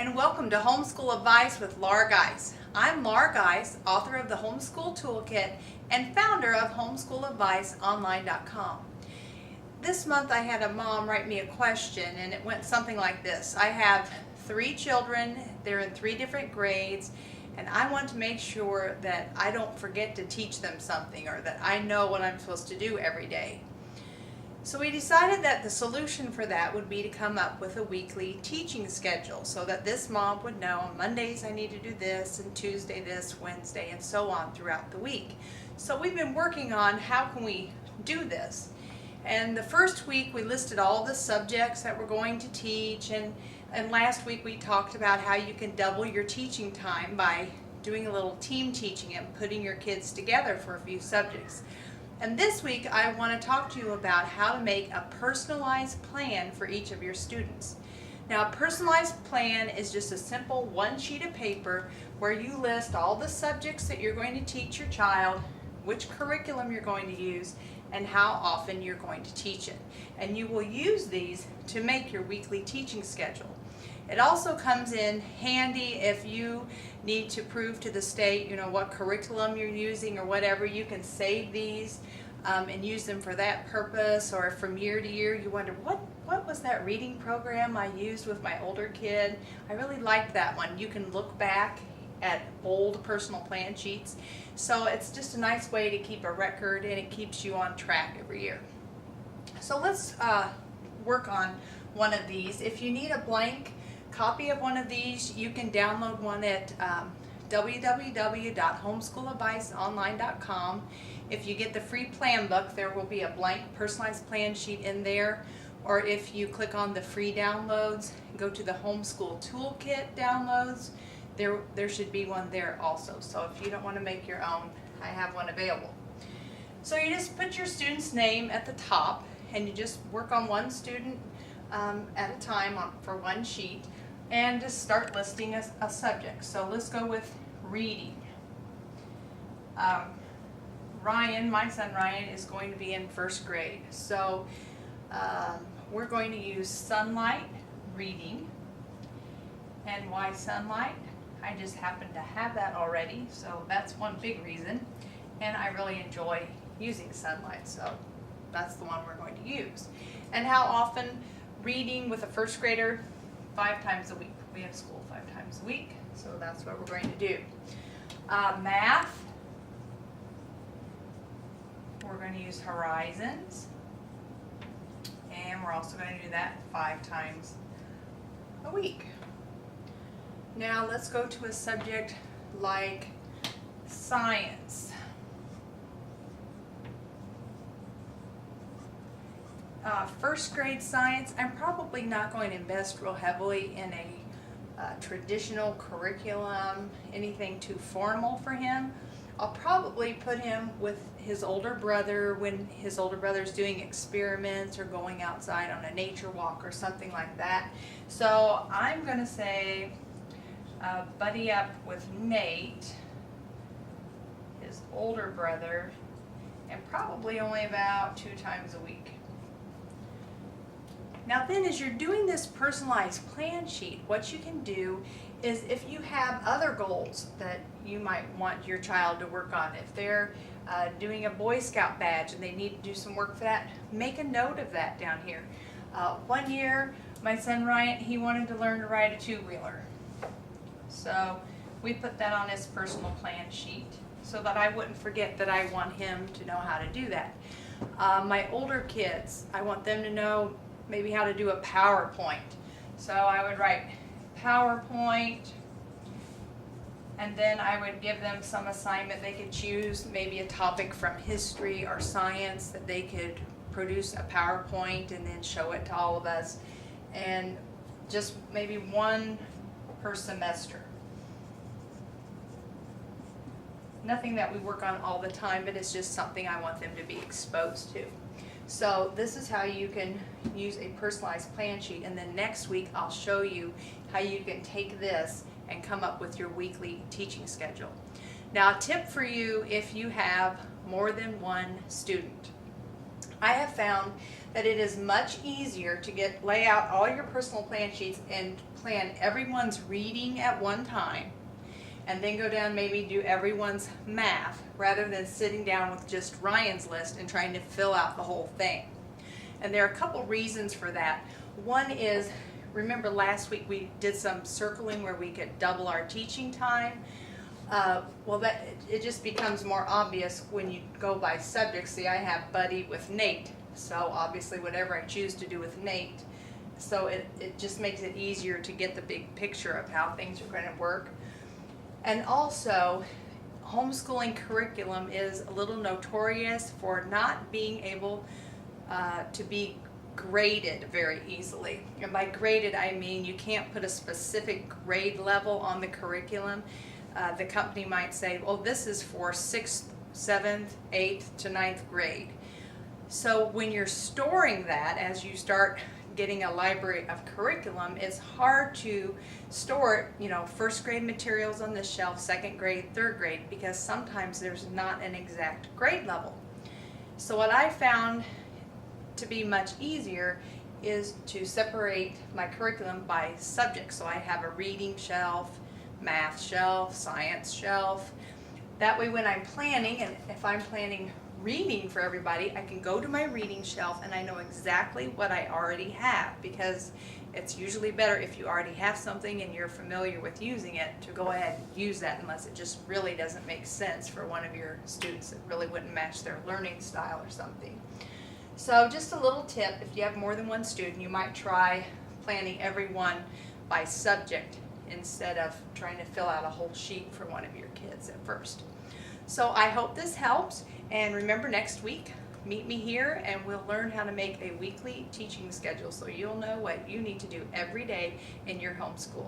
and welcome to Homeschool Advice with Laura Geis. I'm Laura Geis, author of the Homeschool Toolkit and founder of homeschooladviceonline.com. This month I had a mom write me a question, and it went something like this. I have 3 children, they're in 3 different grades, and I want to make sure that I don't forget to teach them something, or that I know what I'm supposed to do every day. So we decided that the solution for that would be to come up with a weekly teaching schedule so that this mom would know on Mondays I need to do this, and Tuesday this, Wednesday, and so on throughout the week. So we've been working on how can we do this. And the first week we listed all the subjects that we're going to teach, and last week we talked about how you can double your teaching time by doing a little team teaching and putting your kids together for a few subjects. And this week I want to talk to you about how to make a personalized plan for each of your students. Now, a personalized plan is just a simple one sheet of paper where you list all the subjects that you're going to teach your child, which curriculum you're going to use, and how often you're going to teach it. And you will use these to make your weekly teaching schedule. It also comes in handy if you need to prove to the state, what curriculum you're using or whatever. You can save these and use them for that purpose. Or if from year to year you wonder, what was that reading program I used with my older kid? I really liked that one. You can look back at old personal plan sheets. So it's just a nice way to keep a record, and it keeps you on track every year. So let's work on one of these. If you need a blank copy of one of these, you can download one at www.homeschooladviceonline.com. If you get the free plan book, there will be a blank personalized plan sheet in there. Or if you click on the free downloads, go to the Homeschool Toolkit downloads, there should be one there also. So if you don't want to make your own, I have one available. So you just put your student's name at the top, and you just work on one student at a time for one sheet, and just start listing a subject. So let's go with reading. Ryan, my son Ryan, is going to be in 1st grade. So we're going to use sunlight reading. And why sunlight? I just happen to have that already, so that's one big reason. And I really enjoy using sunlight, so that's the one we're going to use. And how often? Reading with a 1st grader 5 times a week. We have school 5 times a week, so that's what we're going to do. Math, we're going to use horizons, and we're also going to do that 5 times a week. Now let's go to a subject like science. 1st grade science, I'm probably not going to invest real heavily in a traditional curriculum, anything too formal for him. I'll probably put him with his older brother when his older brother's doing experiments or going outside on a nature walk or something like that. So I'm going to say buddy up with Nate, his older brother, and probably only about 2 times a week. Now then, as you're doing this personalized plan sheet, what you can do is, if you have other goals that you might want your child to work on, if they're doing a Boy Scout badge and they need to do some work for that, make a note of that down here. One year, my son Ryan, he wanted to learn to ride a 2-wheeler. So we put that on his personal plan sheet so that I wouldn't forget that I want him to know how to do that. My older kids, I want them to know maybe how to do a PowerPoint. So I would write PowerPoint, and then I would give them some assignment they could choose, maybe a topic from history or science that they could produce a PowerPoint and then show it to all of us, and just maybe 1 per semester. Nothing that we work on all the time, but it's just something I want them to be exposed to. So this is how you can use a personalized plan sheet, and then next week I'll show you how you can take this and come up with your weekly teaching schedule. Now, a tip for you if you have more than 1 student. I have found that it is much easier to lay out all your personal plan sheets and plan everyone's reading at one time, and then go down maybe do everyone's math, rather than sitting down with just Ryan's list and trying to fill out the whole thing. And there are a couple reasons for that. One is, remember last week we did some circling where we could double our teaching time. Well, it just becomes more obvious when you go by subject. See, I have Buddy with Nate, so obviously whatever I choose to do with Nate, so it just makes it easier to get the big picture of how things are going to work. And also, homeschooling curriculum is a little notorious for not being able to be graded very easily. And by graded, I mean you can't put a specific grade level on the curriculum. The company might say, oh, this is for 6th, 7th, 8th to 9th grade. So when you're storing that, as you start getting a library of curriculum, it's hard to store, first grade materials on this shelf, second grade, third grade, because sometimes there's not an exact grade level. So what I found to be much easier is to separate my curriculum by subject. So I have a reading shelf, math shelf, science shelf. That way when I'm planning, and if I'm planning reading for everybody, I can go to my reading shelf and I know exactly what I already have, because it's usually better if you already have something and you're familiar with using it to go ahead and use that, unless it just really doesn't make sense for one of your students that really wouldn't match their learning style or something. So just a little tip, if you have more than one student, you might try planning everyone by subject instead of trying to fill out a whole sheet for one of your kids at first. So I hope this helps, and remember, next week meet me here and we'll learn how to make a weekly teaching schedule so you'll know what you need to do every day in your homeschool.